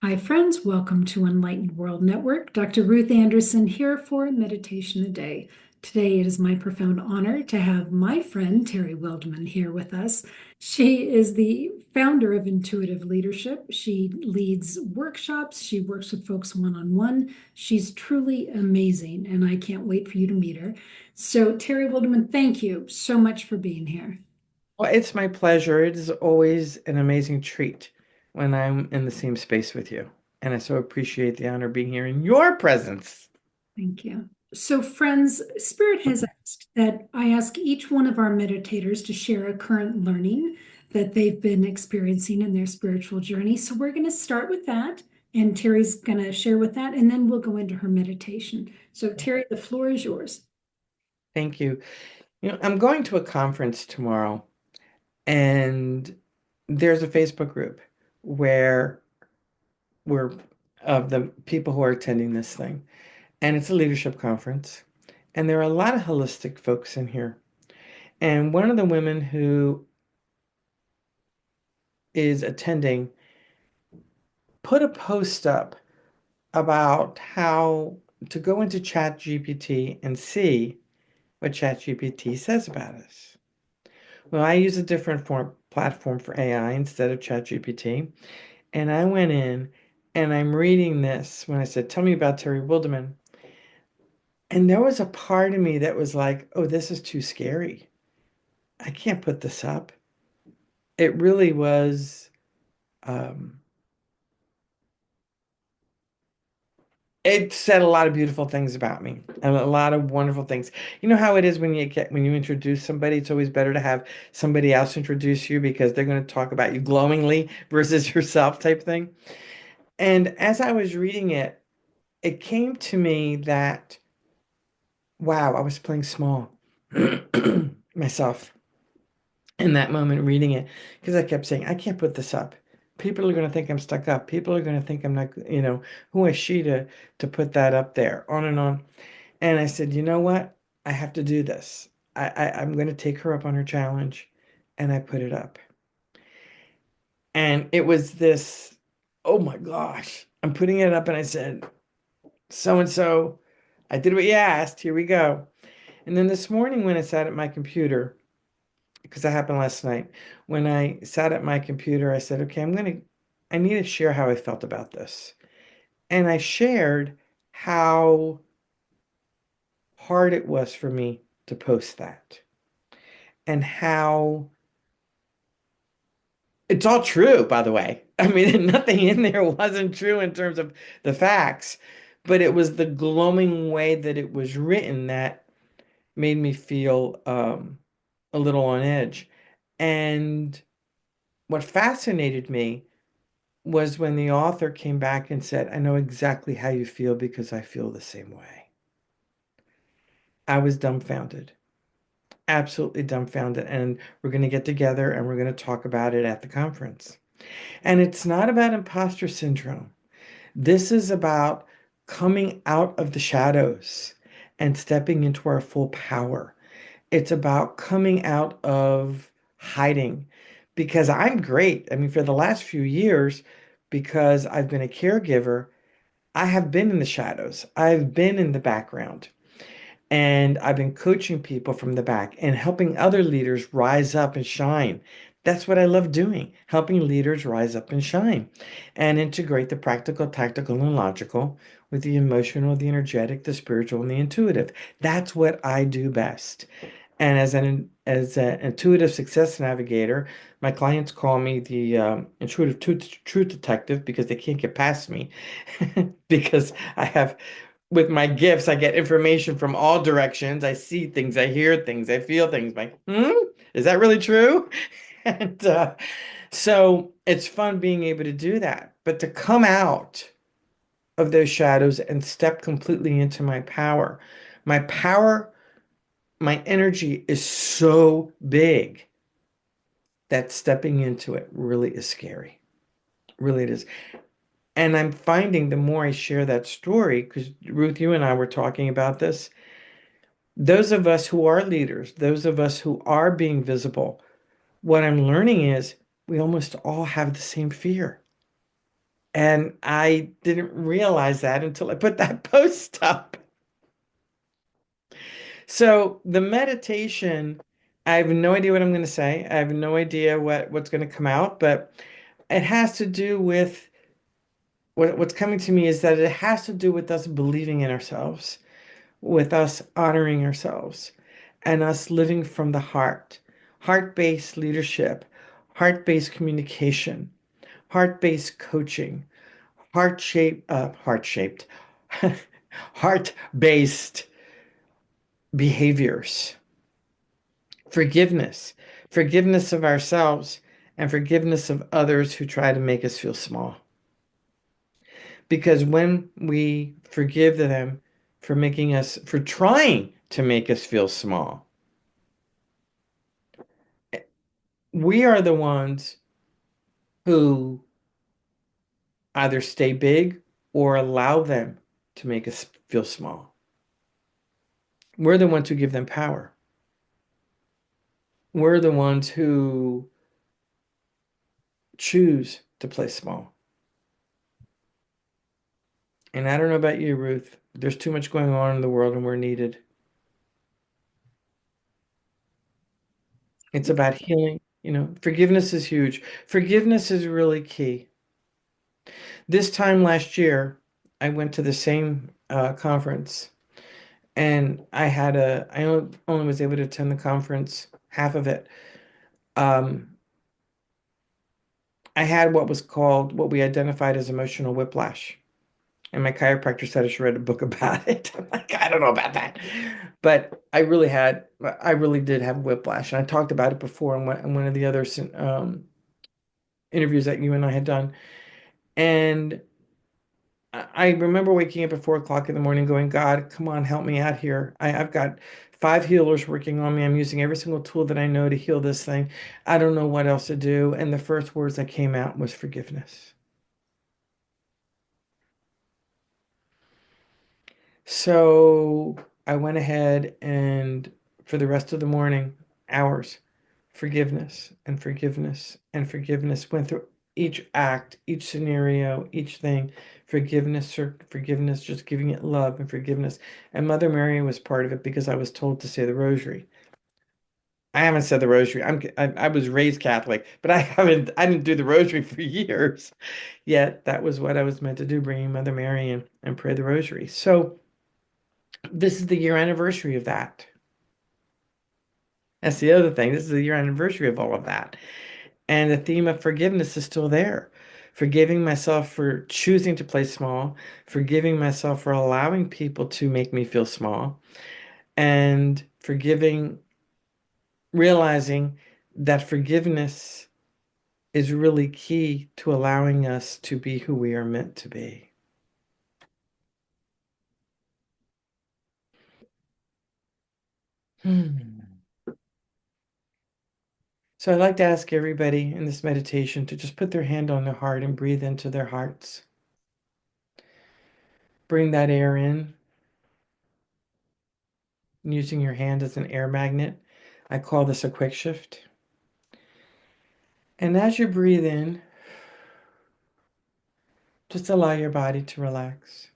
Hi, friends. Welcome to Enlightened World Network. Dr. Ruth Anderson here for Meditation a Day. Today, it is my profound honor to have my friend Terry Wildeman here with us. She is the founder of Intuitive Leadership. She leads workshops, she works with folks one on one. She's truly amazing, and I can't wait for you to meet her. So, Terry Wildeman, thank you so much for being here. Well, it's my pleasure. It is always an amazing treat when I'm in the same space with you. And I so appreciate the honor of being here in your presence. Thank you. So, friends, Spirit has asked that I ask each one of our meditators to share a current learning that they've been experiencing in their spiritual journey. So, we're going to start with that, and Terry's going to share with that, and then we'll go into her meditation. So, Terry, the floor is yours. Thank you. I'm going to a conference tomorrow, and there's a Facebook group where we're of the people who are attending this thing. And it's a leadership conference. And there are a lot of holistic folks in here. And one of the women who is attending put a post up about how to go into ChatGPT and see what ChatGPT says about us. Well, I use a different platform for AI instead of ChatGPT, and I went in and I'm reading this when I said, "Tell me about Terry Wildeman," and there was a part of me that was like, "Oh, this is too scary. I can't put this up." It really was. Um, It said a lot of beautiful things about me and a lot of wonderful things. You know how it is when you introduce somebody, it's always better to have somebody else introduce you because they're going to talk about you glowingly versus yourself type thing. And as I was reading it, it came to me that wow, I was playing small myself in that moment reading it because I kept saying, I can't put this up. People are going to think I'm stuck up. People are going to think I'm not, who is she to put that up there, on and on. And I said, you know what? I have to do this. I'm going to take her up on her challenge. And I put it up. And it was this, oh my gosh. I'm putting it up and I said, so and so, I did what you asked. Here we go. And then this morning when I sat at my computer, because that happened last night, when I sat at my computer, I said, okay, I need to share how I felt about this. And I shared how hard it was for me to post that and how it's all true, by the way. I mean, nothing in there wasn't true in terms of the facts, but it was the glowing way that it was written that made me feel a little on edge. And what fascinated me was when the author came back and said, I know exactly how you feel because I feel the same way. I was dumbfounded, absolutely dumbfounded. And we're going to get together and we're going to talk about it at the conference. And it's not about imposter syndrome. This is about coming out of the shadows and stepping into our full power. It's about coming out of hiding because I'm great. I mean, for the last few years, because I've been a caregiver, I have been in the shadows. I've been in the background. And I've been coaching people from the back and helping other leaders rise up and shine. That's what I love doing, helping leaders rise up and shine and integrate the practical, tactical, and logical with the emotional, the energetic, the spiritual, and the intuitive. That's what I do best. And as an intuitive success navigator, my clients call me the intuitive truth detective because they can't get past me because I have with my gifts, I get information from all directions. I see things, I hear things, I feel things. Like, is that really true? And so it's fun being able to do that. But to come out of those shadows and step completely into my power, my energy is so big that stepping into it really is scary. Really it is. And I'm finding the more I share that story, because Ruth, you and I were talking about this, those of us who are leaders, those of us who are being visible, what I'm learning is we almost all have the same fear. And I didn't realize that until I put that post up. So the meditation, I have no idea what I'm going to say. I have no idea what's going to come out, but it has to do with what's coming to me is that it has to do with us believing in ourselves, with us honoring ourselves, and us living from the heart, heart-based leadership, heart-based communication, heart-based coaching, heart-shaped, heart-based behaviors, forgiveness, forgiveness of ourselves, and forgiveness of others who try to make us feel small. Because when we forgive them for trying to make us feel small, we are the ones who either stay big or allow them to make us feel small. We're the ones who give them power. We're the ones who choose to play small. And I don't know about you, Ruth. There's too much going on in the world and we're needed. It's about healing. Forgiveness is huge. Forgiveness is really key. This time last year, I went to the same conference, and I only was able to attend the conference, half of it. Um, I had what we identified as emotional whiplash. And my chiropractor said I should read a book about it. I'm like, I don't know about that. But I really did have whiplash. And I talked about it before in one of the other interviews that you and I had done. And I remember waking up at 4 o'clock in the morning going, God, come on, help me out here. I've got five healers working on me. I'm using every single tool that I know to heal this thing. I don't know what else to do. And the first words that came out was forgiveness. So I went ahead and for the rest of the morning, hours, forgiveness and forgiveness and forgiveness, went through each act, each scenario, each thing, forgiveness, just giving it love and forgiveness. And Mother Mary was part of it because I was told to say the rosary. I haven't said the rosary. I was raised Catholic, but I didn't do the rosary for years. Yet that was what I was meant to do, bringing Mother Mary in and pray the rosary. So this is the year anniversary of that. That's the other thing. This is the year anniversary of all of that. And the theme of forgiveness is still there. Forgiving myself for choosing to play small, forgiving myself for allowing people to make me feel small, and realizing that forgiveness is really key to allowing us to be who we are meant to be. Hmm. So I'd like to ask everybody in this meditation to just put their hand on their heart and breathe into their hearts. Bring that air in, using your hand as an air magnet. I call this a quick shift. And as you breathe in, just allow your body to relax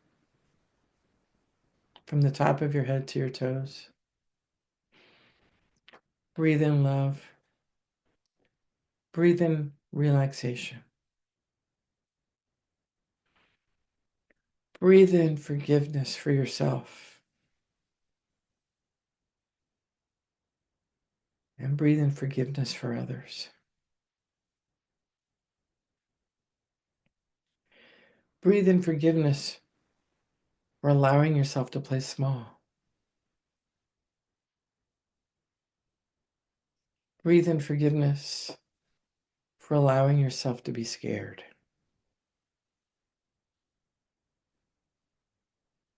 from the top of your head to your toes. Breathe in love. Breathe in relaxation. Breathe in forgiveness for yourself. And breathe in forgiveness for others. Breathe in forgiveness for allowing yourself to play small. Breathe in forgiveness for allowing yourself to be scared.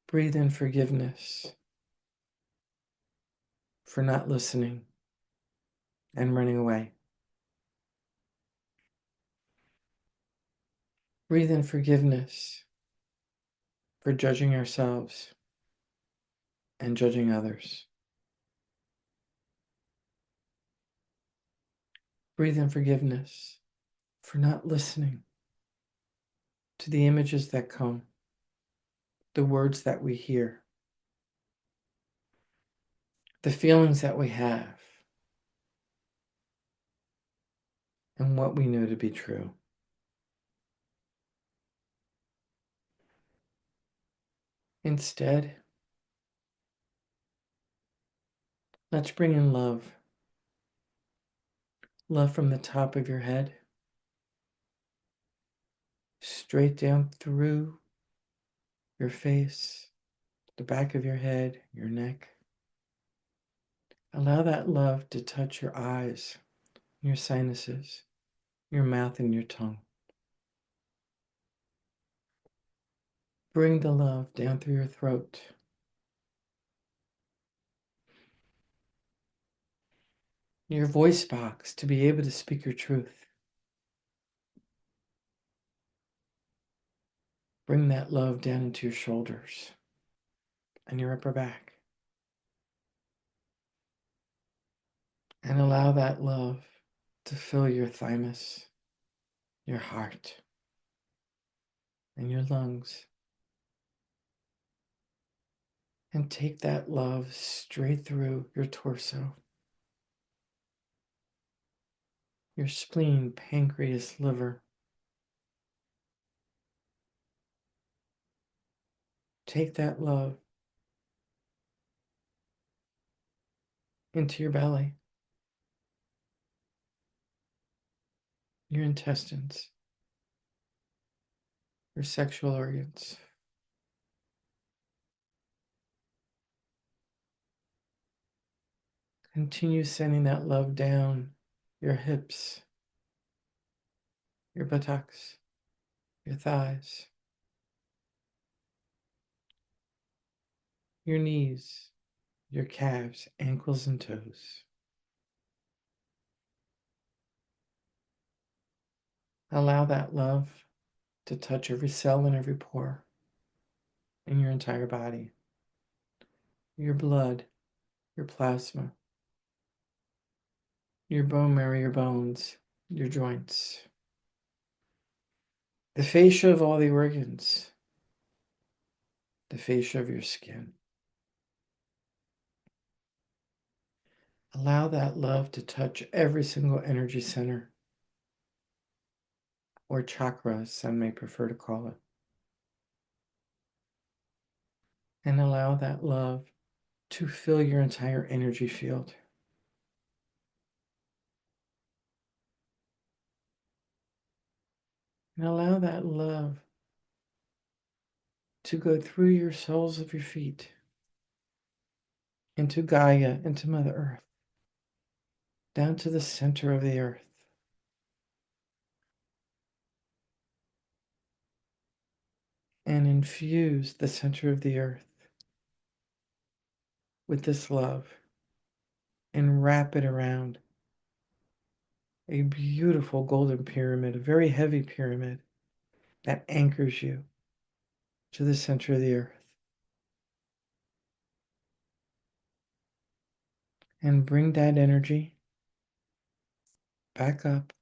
Breathe in forgiveness for not listening and running away. Breathe in forgiveness for judging ourselves and judging others. Breathe in forgiveness for not listening to the images that come, the words that we hear, the feelings that we have, and what we know to be true. Instead, let's bring in love. Love from the top of your head, straight down through your face, the back of your head, your neck. Allow that love to touch your eyes, your sinuses, your mouth, and your tongue. Bring the love down through your throat, your voice box, to be able to speak your truth. Bring that love down into your shoulders and your upper back. And allow that love to fill your thymus, your heart, and your lungs. And take that love straight through your torso, your spleen, pancreas, liver. Take that love into your belly, your intestines, your sexual organs. Continue sending that love down your hips, your buttocks, your thighs, your knees, your calves, ankles, and toes. Allow that love to touch every cell and every pore in your entire body, your blood, your plasma, your bone marrow, your bones, your joints, the fascia of all the organs, the fascia of your skin. Allow that love to touch every single energy center, or chakra, as some may prefer to call it. And allow that love to fill your entire energy field. And allow that love to go through your soles of your feet, into Gaia, into Mother Earth, down to the center of the earth. And infuse the center of the earth with this love and wrap it around a beautiful golden pyramid, a very heavy pyramid that anchors you to the center of the earth. And bring that energy back up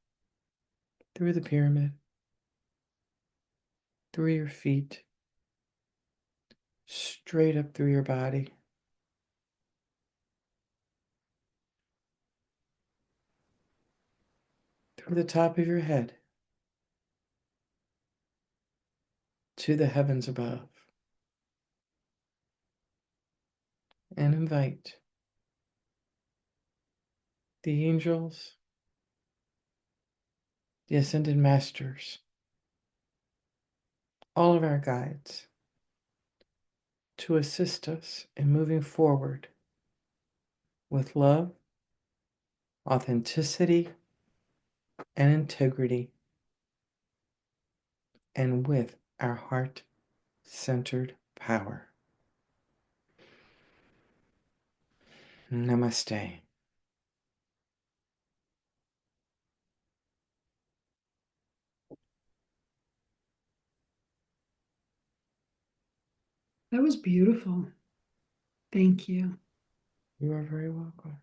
through the pyramid, through your feet, straight up through your body, through the top of your head, to the heavens above. And invite the angels, the ascended masters, all of our guides, to assist us in moving forward with love, authenticity, and integrity, and with our heart-centered power. Namaste. That was beautiful. Thank you. You are very welcome.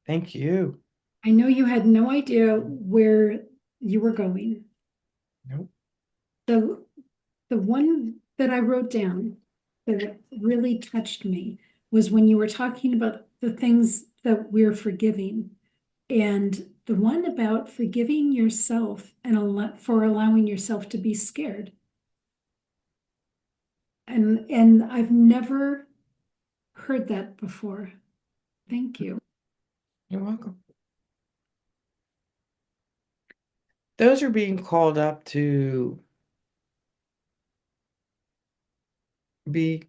Thank you. I know you had no idea where you were going. Nope. The The one that I wrote down that really touched me was when you were talking about the things that we're forgiving. And the one about forgiving yourself and for allowing yourself to be scared. And I've never heard that before. Thank you. You're welcome. Those are being called up to be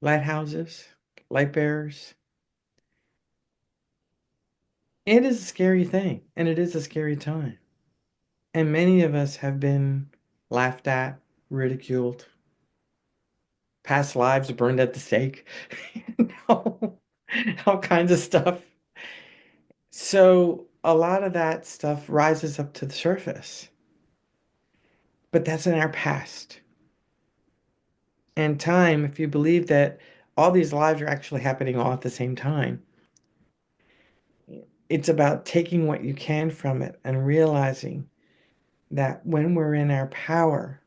lighthouses, light bearers. It is a scary thing, and it is a scary time. And many of us have been laughed at, ridiculed, past lives burned at the stake, you know, all kinds of stuff. So a lot of that stuff rises up to the surface, but that's in our past. And time, if you believe that all these lives are actually happening all at the same time, it's about taking what you can from it and realizing that when we're in our power,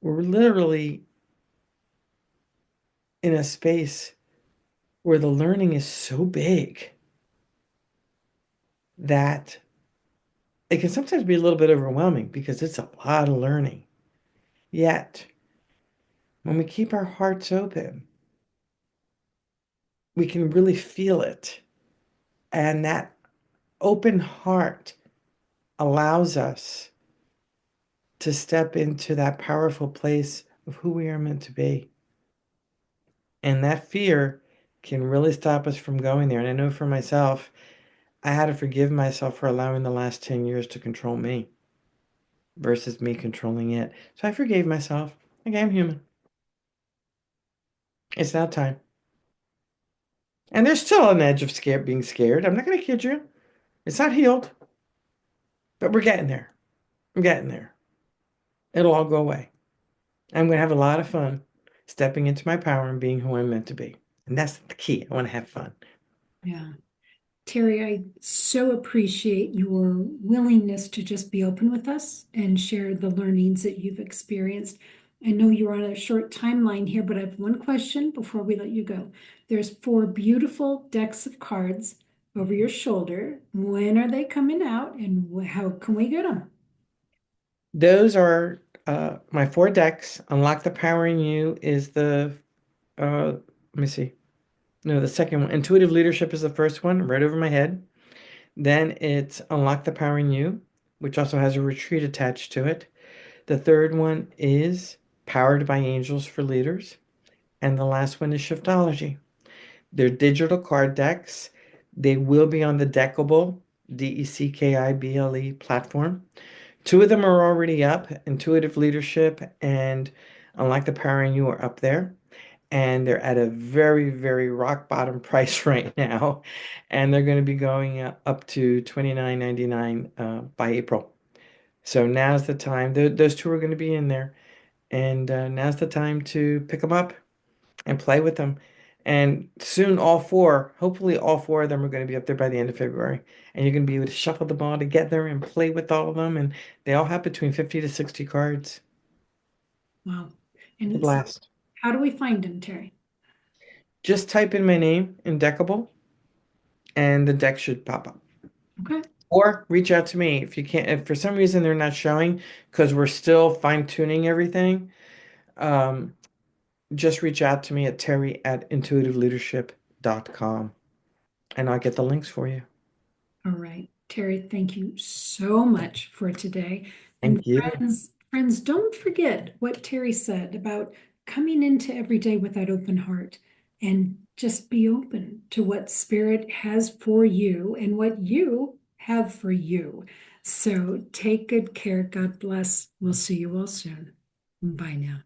we're literally in a space where the learning is so big that it can sometimes be a little bit overwhelming because it's a lot of learning. Yet, when we keep our hearts open, we can really feel it. And that open heart allows us to step into that powerful place of who we are meant to be. And that fear can really stop us from going there. And I know for myself, I had to forgive myself for allowing the last 10 years to control me versus me controlling it. So I forgave myself. Okay, I'm human. It's now time. And there's still an edge of being scared. I'm not going to kid you. It's not healed, but we're getting there. I'm getting there. It'll all go away. I'm going to have a lot of fun stepping into my power and being who I'm meant to be. And that's the key. I want to have fun. Yeah. Terry, I so appreciate your willingness to just be open with us and share the learnings that you've experienced. I know you're on a short timeline here, but I have one question before we let you go. There's four beautiful decks of cards over your shoulder. When are they coming out and how can we get them? Those are my four decks. Unlock the Power in You is let me see. No, the second one. Intuitive Leadership is the first one, right over my head. Then it's Unlock the Power in You, which also has a retreat attached to it. The third one is Powered by Angels for Leaders. And the last one is Shiftology. They're digital card decks. They will be on the Deckible, Deckible platform. Two of them are already up. Intuitive Leadership and Unlock the Power in You are up there. And they're at a very, very rock bottom price right now. And they're going to be going up to $29.99 by April. So now's the time. Those two are going to be in there. And now's the time to pick them up and play with them. And soon, hopefully, all four of them are going to be up there by the end of February. And you're going to be able to shuffle them all together and play with all of them. And they all have between 50 to 60 cards. Wow. It's a And blast. how do we find them, Terry? Just type in my name in Deckable, and the deck should pop up. Okay. Or reach out to me if you can't. If for some reason they're not showing because we're still fine tuning everything, um, just reach out to me at terry@intuitiveleadership.com and I'll get the links for you. All right. Terry, thank you so much for today. And Thank you. friends, don't forget what Terry said about coming into every day with that open heart and just be open to what Spirit has for you and what you have for you. So take good care. God bless. We'll see you all soon. Bye now.